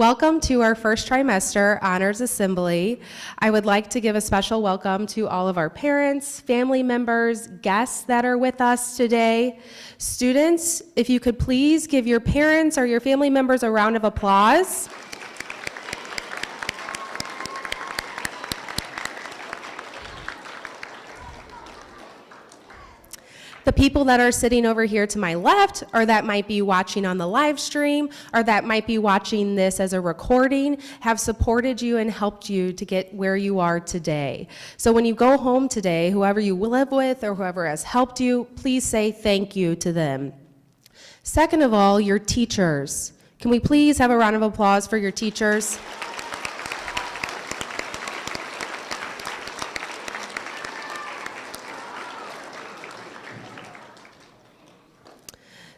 Welcome to our first trimester honors assembly. I would like to give a special welcome to all of our parents, family members, guests that are with us today. Students, if you could please give your parents or your family members a round of applause. The people that are sitting over here to my left, or that might be watching on the live stream, or that might be watching this as a recording, have supported you and helped you to get where you are today. So when you go home today, whoever you live with or whoever has helped you, please say thank you to them. Second of all, your teachers. Can we please have a round of applause for your teachers?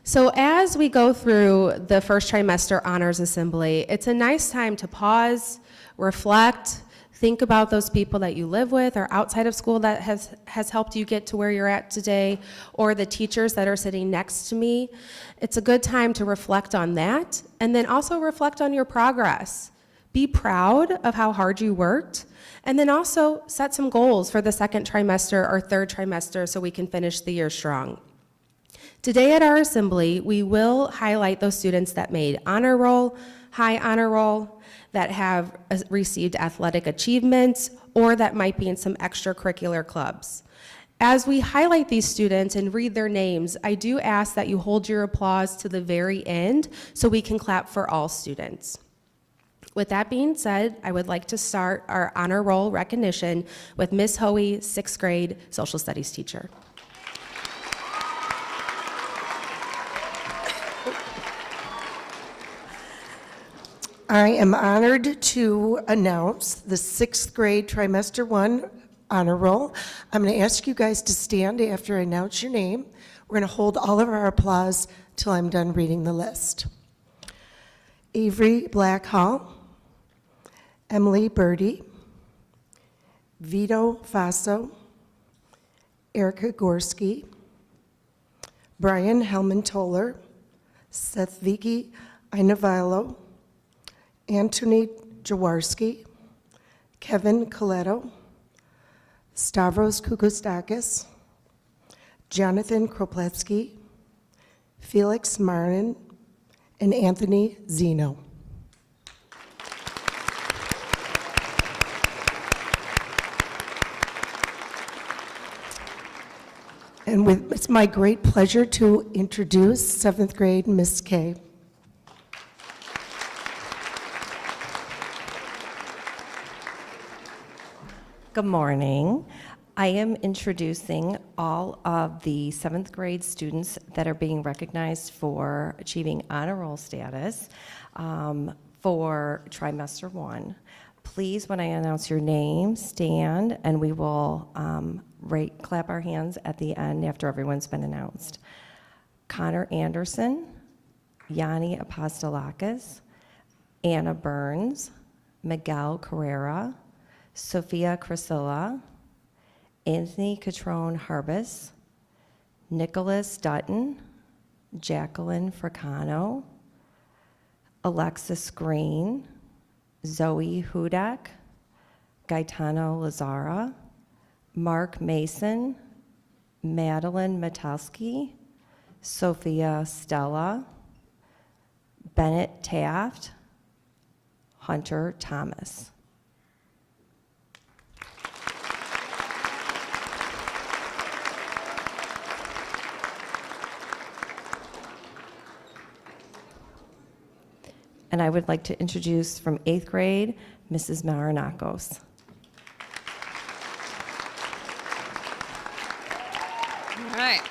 So as we go through the first trimester honors assembly, it's a nice time to pause, reflect, think about those people that you live with or outside of school that has helped you get to where you're at today, or the teachers that are sitting next to me. It's a good time to reflect on that, and then also reflect on your progress. Be proud of how hard you worked, and then also set some goals for the second trimester or third trimester so we can finish the year strong. Today at our assembly, we will highlight those students that made honor roll, high honor roll, that have received athletic achievements, or that might be in some extracurricular clubs. As we highlight these students and read their names, I do ask that you hold your applause to the very end so we can clap for all students. With that being said, I would like to start our honor roll recognition with Miss Hoey, 6th grade social studies teacher. I am honored to announce the 6th grade trimester 1 honor roll. I'm going to ask you guys to stand after I announce your name. We're going to hold all of our applause till I'm done reading the list. Avery Blackhall, Emily Birdie, Vito Faso, Erica Gorski, Brian Hellman-Toller, Seth Vicky Inavilo, Anthony Jaworski, Kevin Coletto, Stavros Koukostakis, Jonathan Kropletsky, Felix Martin, and Anthony Zeno. And it's my great pleasure to introduce 7th grade Miss Kay. Good morning. I am introducing all of the 7th grade students that are being recognized for achieving honor roll status for trimester 1. Please, when I announce your name, stand, and we will clap our hands at the end after everyone's been announced. Connor Anderson, Yanni Apostolakis, Anna Burns, Miguel Carrera, Sophia Crisilla, Anthony Catrone Harbis, Nicholas Dutton, Jacqueline Fricano, Alexis Green, Zoe Hudak, Gaetano Lazara, Mark Mason, Madeline Metelsky, Sophia Stella, Bennett Taft, Hunter Thomas. And I would like to introduce from 8th grade, Mrs. Marinakos. All right.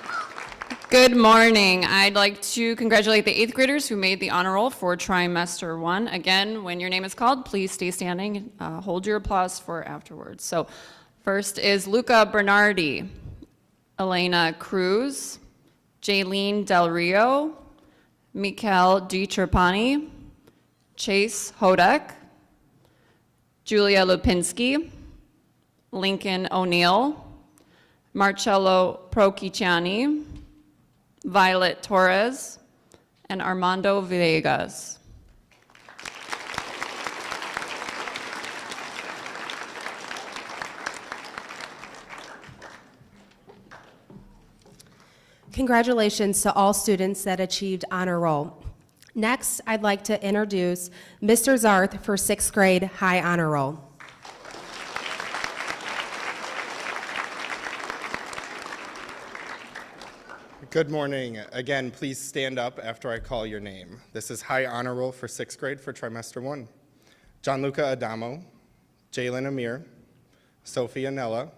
Good morning. I'd like to congratulate the 8th graders who made the honor roll for trimester 1. Again, when your name is called, please stay standing. Hold your applause for afterwards. So first is Luca Bernardi, Elena Cruz, Jaylene Del Rio, Mikhail DiTrapani, Chase Hodek, Julia Lupinski, Lincoln O'Neill, Marcello Prochiciani, Violet Torres, and Armando Villegas. Congratulations to all students that achieved honor roll. Next, I'd like to introduce Mr. Zarth for 6th grade high honor roll. Good morning. Again, please stand up after I call your name. This is high honor roll for 6th grade for trimester 1. Gianluca Adamo, Jalen Amir, Sophia Nella,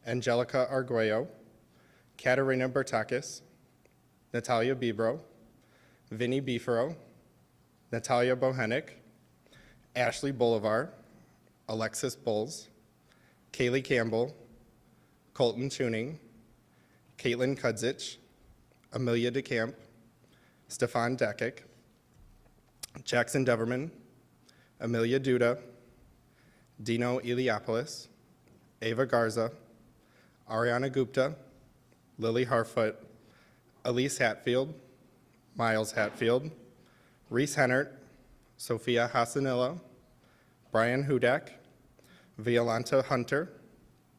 Angelica Arguello, Katerina Bertakis, Natalia Bibro, Vinny Bifero, Natalia Bohenik, Ashley Bolivar, Alexis Bowles, Kaylee Campbell, Colton Tuning, Caitlin Kudzich, Amelia DeCamp, Stefan Dakic, Jackson Deverman, Amelia Duda, Dino Eliopoulos, Ava Garza, Ariana Gupta, Lily Harfoot, Elise Hatfield, Miles Hatfield, Reese Hennert, Sophia Hasanillo, Brian Hudak, Violanta Hunter,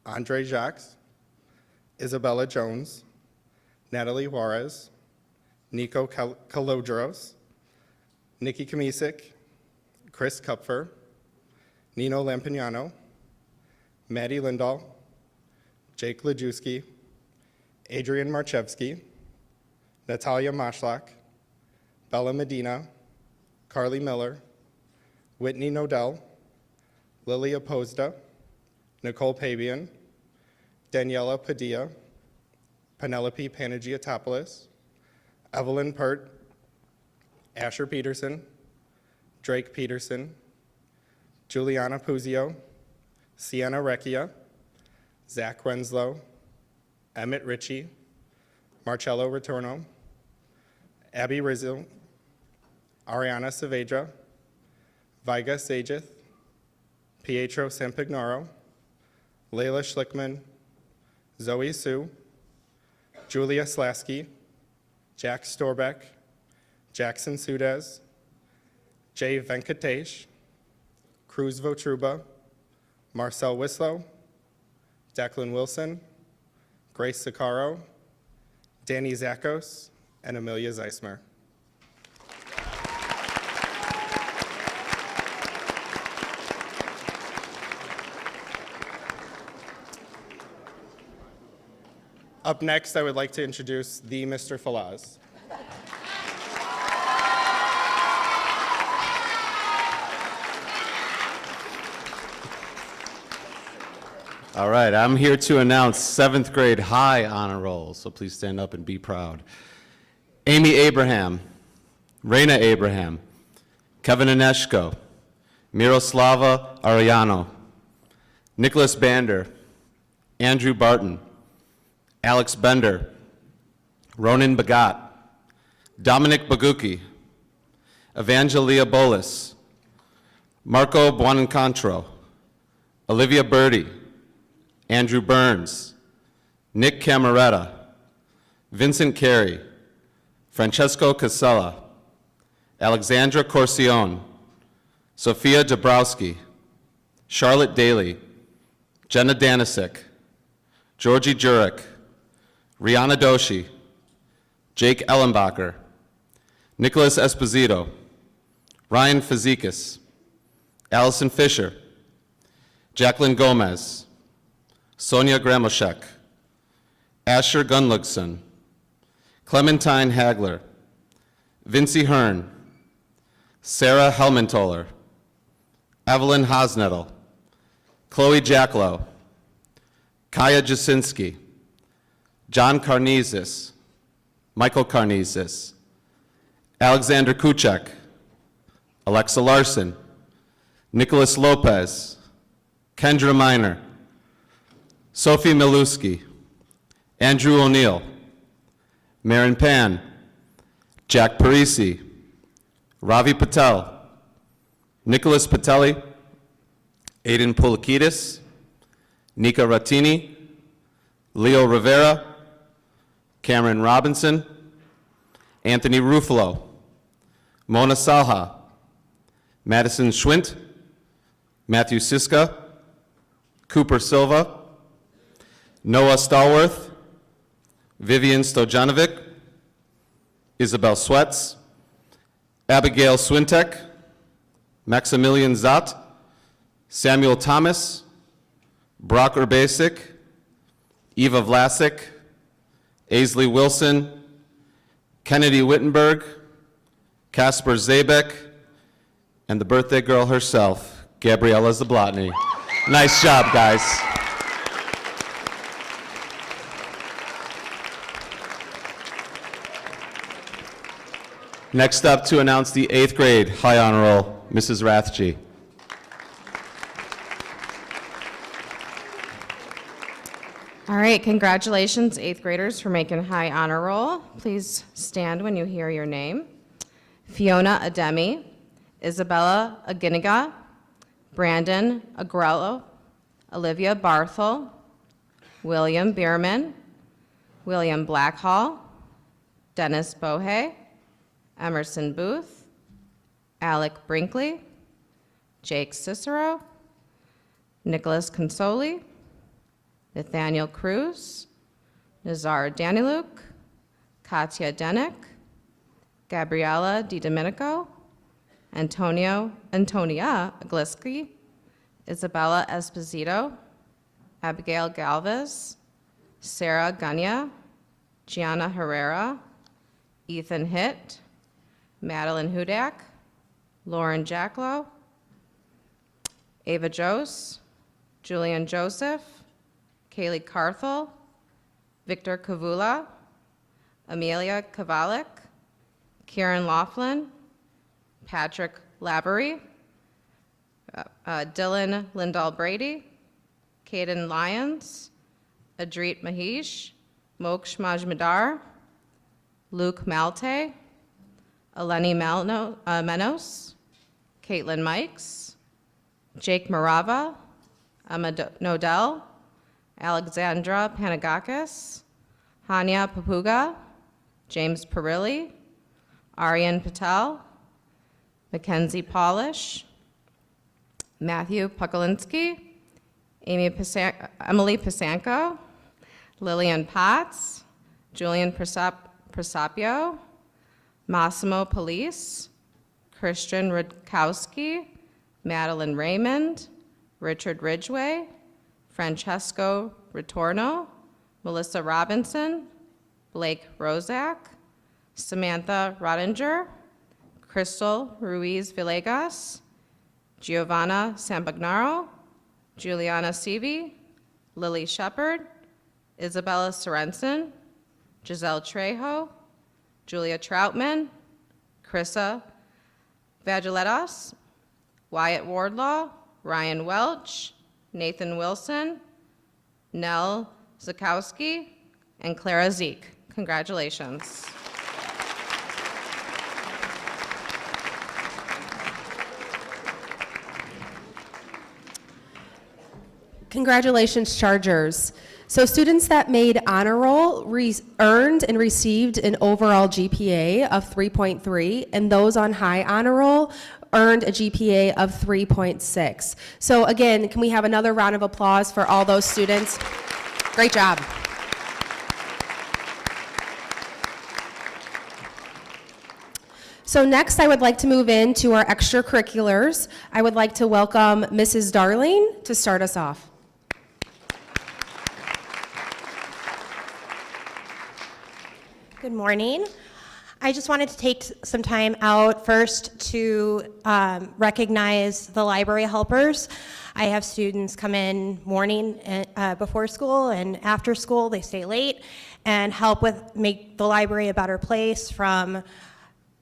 Andre Jacques, Isabella Jones, Natalie Juarez, Nico Kalodros, Nikki Kamisic, Chris Kupfer, Nino Lampignano, Maddie Lindahl, Jake Lajewski, Adrian Marchevsky, Natalia Mashlak, Bella Medina, Carly Miller, Whitney Nodell, Lilia Pozda, Nicole Pabian, Daniela Padilla, Penelope Panagiotopoulos, Evelyn Pert, Asher Peterson, Drake Peterson, Juliana Puzio, Sienna Recchia, Zach Renslow, Emmett Ritchie, Marcello Retorno, Abby Rizzo, Ariana Saavedra, Viga Sajith, Pietro Sampignaro, Layla Schlickman, Zoe Sue, Julia Slasky, Jack Storbeck, Jackson Sudez, Jay Venkatesh, Cruz Votruba, Marcel Wislow, Declan Wilson, Grace Sicaro, Danny Zakos, and Amelia Zeismer. Up next, I would like to introduce the Mr. Falaz. All right, I'm here to announce 7th grade high honor roll, so please stand up and be proud. Amy Abraham, Reina Abraham, Kevin Aneshko, Miroslava Ariano, Nicholas Bander, Andrew Barton, Alex Bender, Ronan Bagat, Dominic Baguki, Evangelia Bolis, Marco Buonancantro, Olivia Birdie, Andrew Burns, Nick Cameretta, Vincent Carey, Francesco Casella, Alexandra Corcione, Sophia Dabrowski, Charlotte Daly, Jenna Danisic, Georgie Jurek, Rihanna Doshi, Jake Ellenbacher, Nicholas Esposito, Ryan Fazekas, Allison Fisher, Jacqueline Gomez, Sonia Gramoshek, Asher Gunlugson, Clementine Hagler, Vincie Hearn, Sarah Helmentoller, Evelyn Hosnettel, Chloe Jacklow, Kaya Jasinski, John Carnezis, Michael Carnezis, Alexander Kuchek, Alexa Larson, Nicholas Lopez, Kendra Miner, Sophie Miluski, Andrew O'Neill, Marin Pan, Jack Parisi, Ravi Patel, Nicholas Patelli, Aiden Poulakidis, Nika Ratini, Leo Rivera, Cameron Robinson, Anthony Ruffalo, Mona Salha, Madison Schwint, Matthew Siska, Cooper Silva, Noah Stallworth, Vivian Stojanovic, Isabel Sweats, Abigail Swintek, Maximilian Zott, Samuel Thomas, Brock Urbasic, Eva Vlasic, Aisley Wilson, Kennedy Wittenberg, Kasper Zabek, and the birthday girl herself, Gabriella Zablotny. Nice job, guys. Next up to announce the 8th grade High Honor Roll, Mrs. Rathje. All right, congratulations, 8th graders, for making high honor roll. Please stand when you hear your name. Fiona Ademi, Isabella Aginiga, Brandon Agrello, Olivia Barthel, William Bierman, William Blackhall, Dennis Bohe, Emerson Booth, Alec Brinkley, Jake Cicero, Nicholas Consoli, Nathaniel Cruz, Nazar Daniluk, Katya Denick, Gabriella DiDomenico, Antonia Gliski, Isabella Esposito, Abigail Galvez, Sarah Gunya, Gianna Herrera, Ethan Hitt, Madeline Hudak, Lauren Jacklow, Ava Jose, Julian Joseph, Kaylee Carthel, Victor Kavula, Amelia Kavalik, Kieran Laughlin, Patrick Lavery, Dylan Lindahl Brady, Caden Lyons, Adrit Mahish, Moksh Majmudar, Luke Malte, Eleni Menos, Caitlin Mikes, Jake Morava, Emma Nodell, Alexandra Panagakis, Hania Papuga, James Perilli, Aryan Patel, Mackenzie Polish, Matthew Pukalinski, Emily Pisanko, Lillian Potts, Julian Presapio, Massimo Police, Christian Rudkowski, Madeline Raymond, Richard Ridgway, Francesco Ritorno, Melissa Robinson, Blake Rozak, Samantha Rodinger, Crystal Ruiz Villegas, Giovanna Sampagnaro, Juliana Seavey, Lily Shepard, Isabella Sorensen, Giselle Trejo, Julia Troutman, Krissa Vagiletos, Wyatt Wardlaw, Ryan Welch, Nathan Wilson, Nell Zakowski, and Clara Zeke. Congratulations. Congratulations, Chargers. So students that made honor roll earned and received an overall GPA of 3.3, and those on high honor roll earned a GPA of 3.6. So again, can we have another round of applause for all those students? Great job. So next, I would like to move into our extracurriculars. I would like to welcome Mrs. Darling to start us off. Good morning. I just wanted to take some time out first to recognize the library helpers. I have students come in morning before school and after school. They stay late and help with make the library a better place, from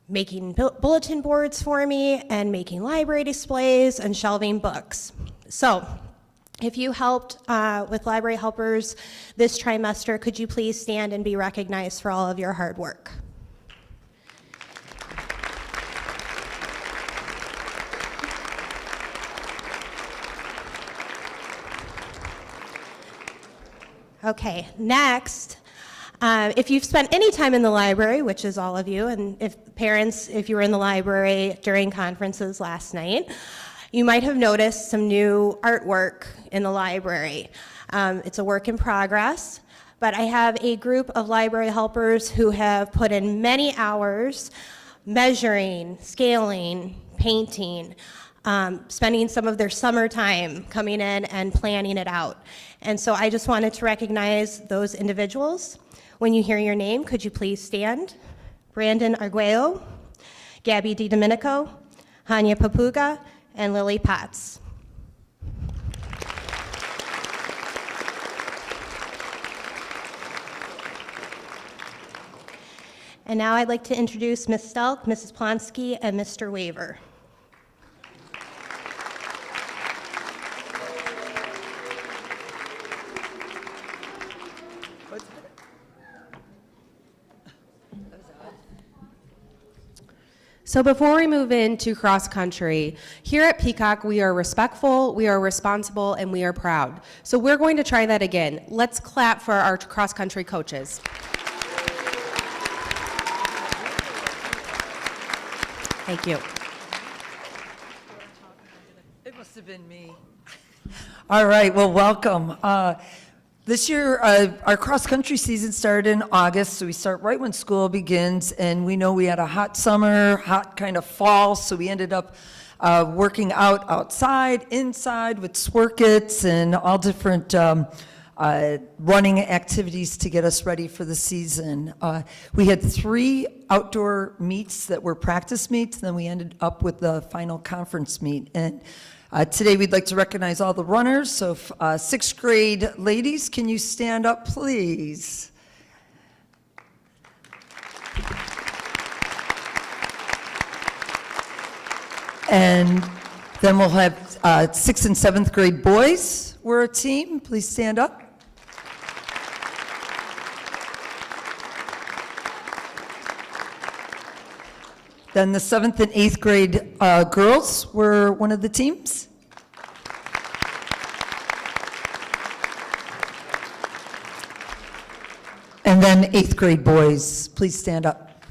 making bulletin boards for me and making library displays and shelving books. So if you helped with library helpers this trimester, could you please stand and be recognized for all of your hard work? Okay, next, if you've spent any time in the library, which is all of you, and if parents, if you were in the library during conferences last night, you might have noticed some new artwork in the library. It's a work in progress, but I have a group of library helpers who have put in many hours measuring, scaling, painting, spending some of their summertime coming in and planning it out. And so I just wanted to recognize those individuals. When you hear your name, could you please stand? Brandon Arguello, Gabby DiDomenico, Hanya Papuga, and Lily Potts. And now I'd like to introduce Ms. Stelk, Mrs. Plonsky, and Mr. Waver. So before we move into cross country, here at Peacock, we are respectful, we are responsible, and we are proud. So we're going to try that again. Let's clap for our cross country coaches. Thank you. It must have been me. All right, well, welcome. This year, our cross-country season started in August, so we start right when school begins, and we know we had a hot summer, hot kind of fall, so we ended up working out outside, inside with swirkets and all different running activities to get us ready for the season. We had 3 outdoor meets that were practice meets, and then we ended up with the final conference meet. And today we'd like to recognize all the runners. So 6th grade ladies, can you stand up, please? And then we'll have 6th and 7th grade boys. We're a team. Please stand up. Then the 7th and 8th grade girls were one of the teams. And then 8th grade boys, please stand up.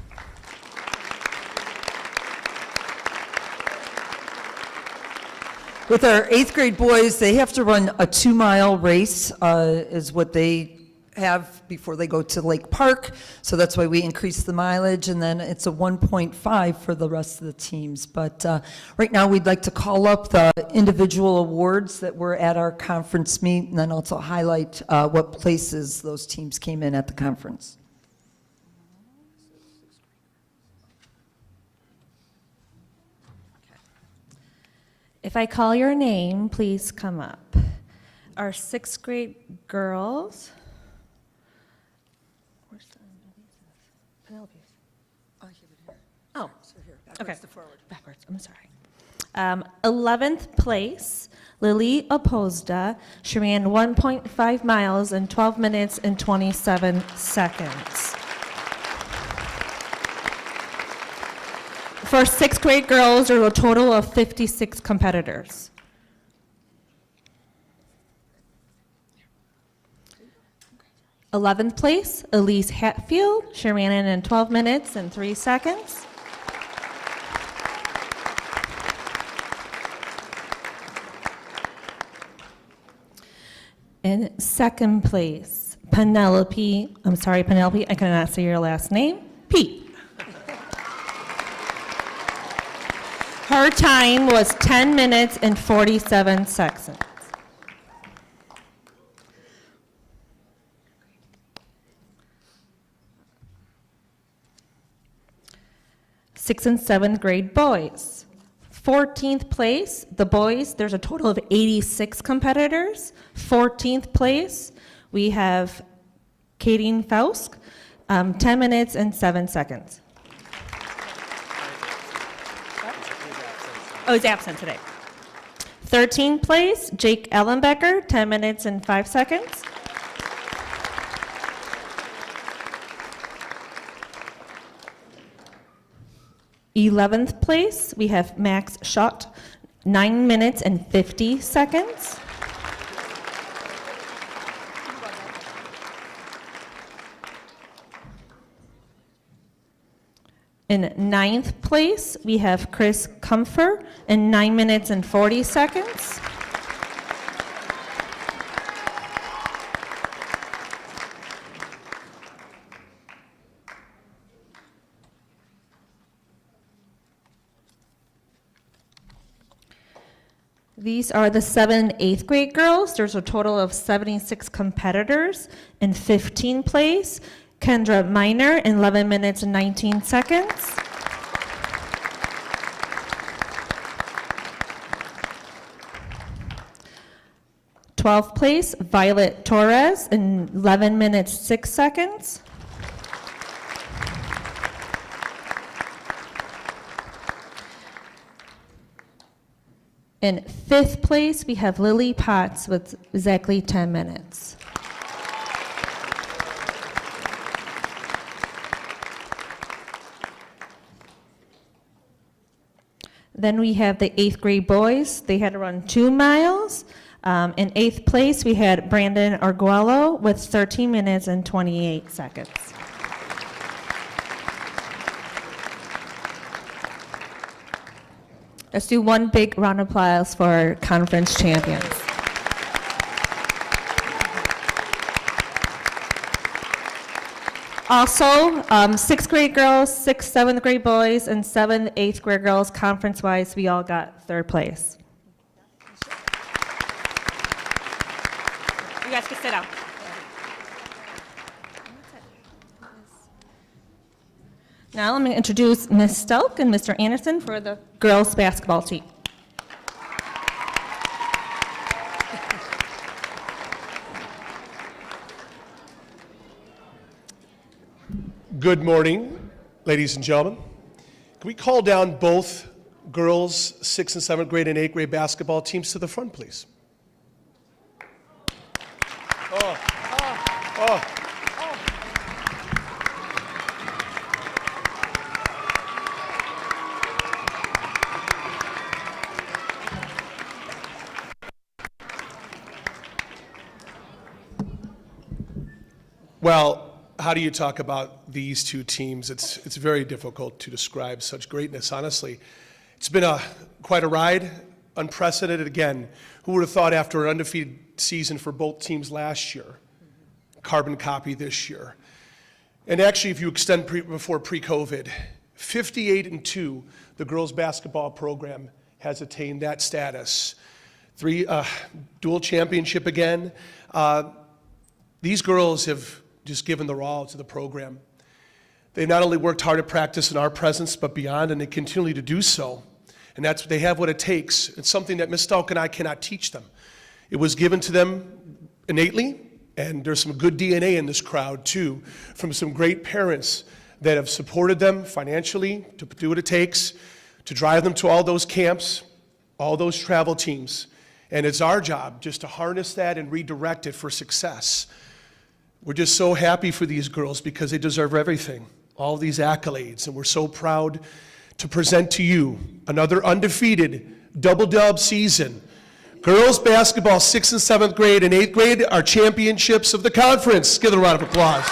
With our 8th grade boys, they have to run a 2-mile race, is what they have before they go to Lake Park. So that's why we increase the mileage, and then it's a 1.5 for the rest of the teams. But right now, we'd like to call up the individual awards that were at our conference meet, and then also highlight what places those teams came in at the conference. If I call your name, please come up. Our 6th grade girls. Where's Penelope's? Oh, okay. Backwards, I'm sorry. 11th place, Lily Opposda. She ran 1.5 miles in 12 minutes and 27 seconds. For 6th grade girls, there were a total of 56 competitors. '11th place, Elise Hatfield. She ran in 12 minutes and 3 seconds. In 2nd place, Penelope, I cannot say your last name, Pete. Her time was 10 minutes and 47 seconds. Sixth and 7th grade boys. 14th place, the boys, there's a total of 86 competitors. 14th place, we have Kadeen Fausk, 10 minutes and 7 seconds. Oh, he's absent today. 13th place, Jake Ellenbecker, 10 minutes and 5 seconds. '11th place, we have Max Schott, 9 minutes and 50 seconds. In 9th place, we have Chris Comfer in 9 minutes and 40 seconds. These are the 7th and 8th grade girls. There's a total of 76 competitors. In 15th place, Kendra Miner, 11 minutes and 19 seconds. Twelfth place, Violet Torres, in 11 minutes, 6 seconds. In 5th place, we have Lily Potts with exactly 10 minutes. Then we have the 8th grade boys. They had to run 2 miles. In 8th place, we had Brandon Arguello with 13 minutes and 28 seconds. Let's do one big round of applause for our conference champions. Also, 6th grade girls, 6th, 7th grade boys, and 7th, 8th grade girls, conference-wise, we all got 3rd place. You guys can sit down. Now let me introduce Ms. Stelk and Mr. Anderson for the girls' basketball team. Good morning, ladies and gentlemen. Can we call down both girls' 6th and 7th grade and 8th grade basketball teams to the front, please? Well, how do you talk about these two teams? It's very difficult to describe such greatness, honestly. It's been quite a ride, unprecedented again. Who would have thought after an undefeated season for both teams last year, carbon copy this year. And actually, if you extend before pre-COVID, 58-2, the girls basketball program has attained that status. 3 dual championship again. These girls have just given their all to the program. They've not only worked hard at practice in our presence, but beyond, and they continue to do so. And they have what it takes. It's something that Ms. Stelk and I cannot teach them. It was given to them innately, and there's some good DNA in this crowd too, from some great parents that have supported them financially to do what it takes to drive them to all those camps, all those travel teams. And it's our job just to harness that and redirect it for success. We're just so happy for these girls because they deserve everything, all these accolades, and we're so proud to present to you another undefeated double-dub season. Girls basketball, 6th and 7th grade and 8th grade are championships of the conference. Give them a round of applause.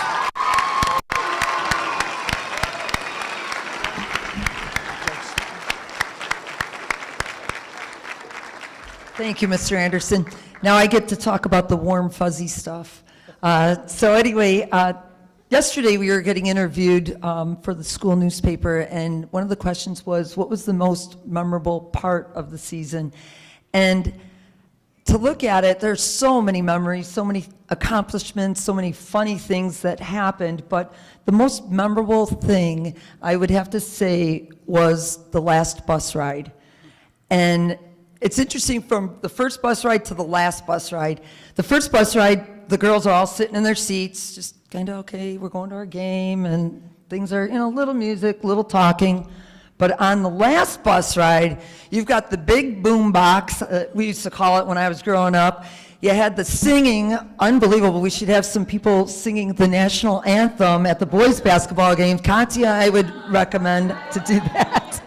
Thank you, Mr. Anderson. Now I get to talk about the warm, fuzzy stuff. Yesterday we were getting interviewed for the school newspaper, and one of the questions was, what was the most memorable part of the season? And to look at it, there's so many memories, so many accomplishments, so many funny things that happened, but the most memorable thing, I would have to say, was the last bus ride. And it's interesting, from the first bus ride to the last bus ride. The first bus ride, the girls are all sitting in their seats, just kind of, okay, we're going to our game, and things are, little music, little talking. But on the last bus ride, you've got the big boom box, we used to call it when I was growing up. You had the singing, unbelievable. We should have some people singing the national anthem at the boys' basketball games. Katya, I would recommend to do that.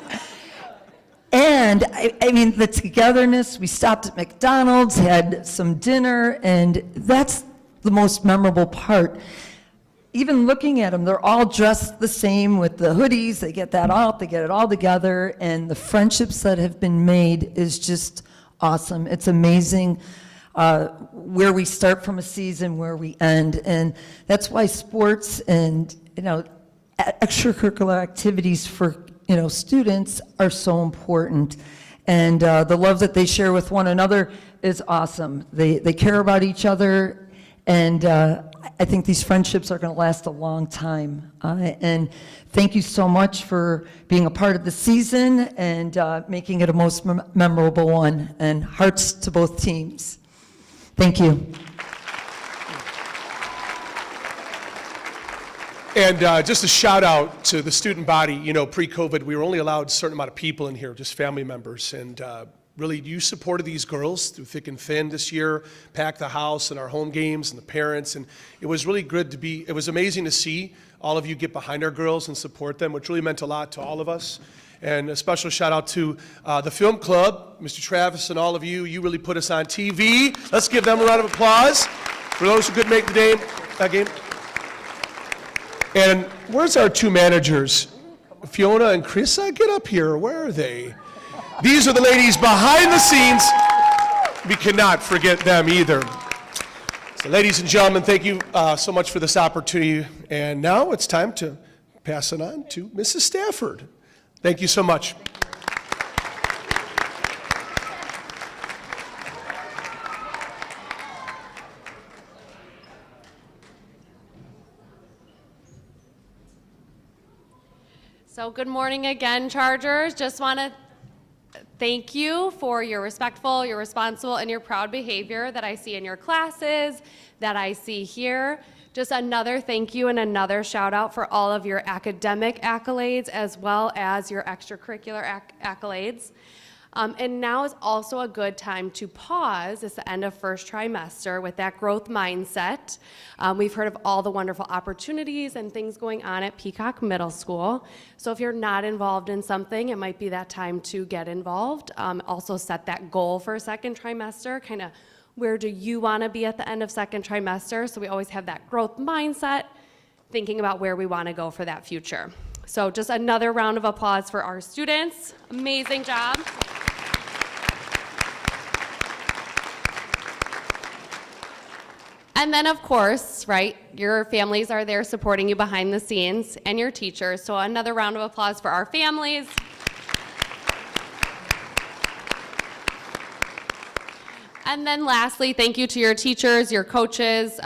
And I mean, the togetherness, we stopped at McDonald's, had some dinner, and that's the most memorable part. Even looking at them, they're all dressed the same with the hoodies, they get that out, they get it all together, and the friendships that have been made is just awesome. It's amazing where we start from a season, where we end, and that's why sports and, extracurricular activities for students are so important. And the love that they share with one another is awesome. They care about each other, and I think these friendships are going to last a long time. And thank you so much for being a part of the season and making it a most memorable one. And hearts to both teams. Thank you. And just a shout out to the student body. You know, pre-COVID, we were only allowed a certain amount of people in here, just family members. And really, you supported these girls through thick and thin this year, packed the house and our home games and the parents. And it was really good to be, it was amazing to see all of you get behind our girls and support them, which really meant a lot to all of us. And a special shout out to the film club, Mr. Travis and all of you. You really put us on TV. Let's give them a round of applause for those who couldn't make the game. And where's our two managers? Fiona and Chris, get up here. Where are they? These are the ladies behind the scenes. We cannot forget them either. So ladies and gentlemen, thank you so much for this opportunity. And now it's time to pass it on to Mrs. Stafford. Thank you so much. So good morning again, Chargers. Just want to thank you for your respectful, your responsible, and your proud behavior that I see in your classes, that I see here. Just another thank you and another shout out for all of your academic accolades as well as your extracurricular accolades. And now is also a good time to pause. It's the end of first trimester with that growth mindset. We've heard of all the wonderful opportunities and things going on at Peacock Middle School. So if you're not involved in something, it might be that time to get involved. Also set that goal for second trimester, kind of where do you want to be at the end of second trimester? So we always have that growth mindset, thinking about where we want to go for that future. So just another round of applause for our students. Amazing job. And then, of course, right, your families are there supporting you behind the scenes, and your teachers. So another round of applause for our families. And then lastly, thank you to your teachers, your coaches.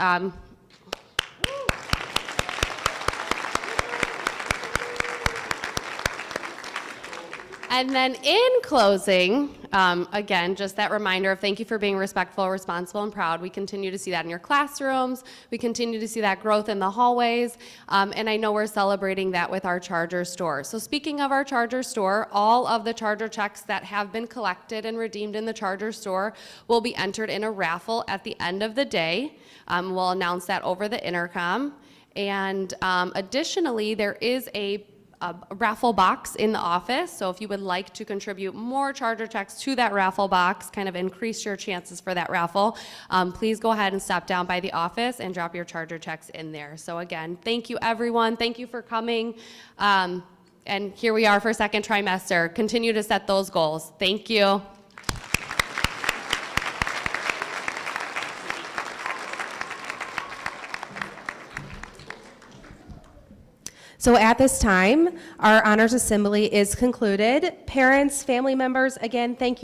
And then in closing, again, just that reminder of thank you for being respectful, responsible, and proud. We continue to see that in your classrooms. We continue to see that growth in the hallways. And I know we're celebrating that with our Charger store. So speaking of our Charger store, all of the Charger checks that have been collected and redeemed in the Charger store will be entered in a raffle at the end of the day. We'll announce that over the intercom. And additionally, there is a raffle box in the office, so if you would like to contribute more Charger checks to that raffle box, kind of increase your chances for that raffle, please go ahead and stop down by the office and drop your Charger checks in there. So again, thank you everyone, thank you for coming, and here we are for second trimester. Continue to set those goals. Thank you. So at this time, our honors assembly is concluded. Parents, family members, again, thank you.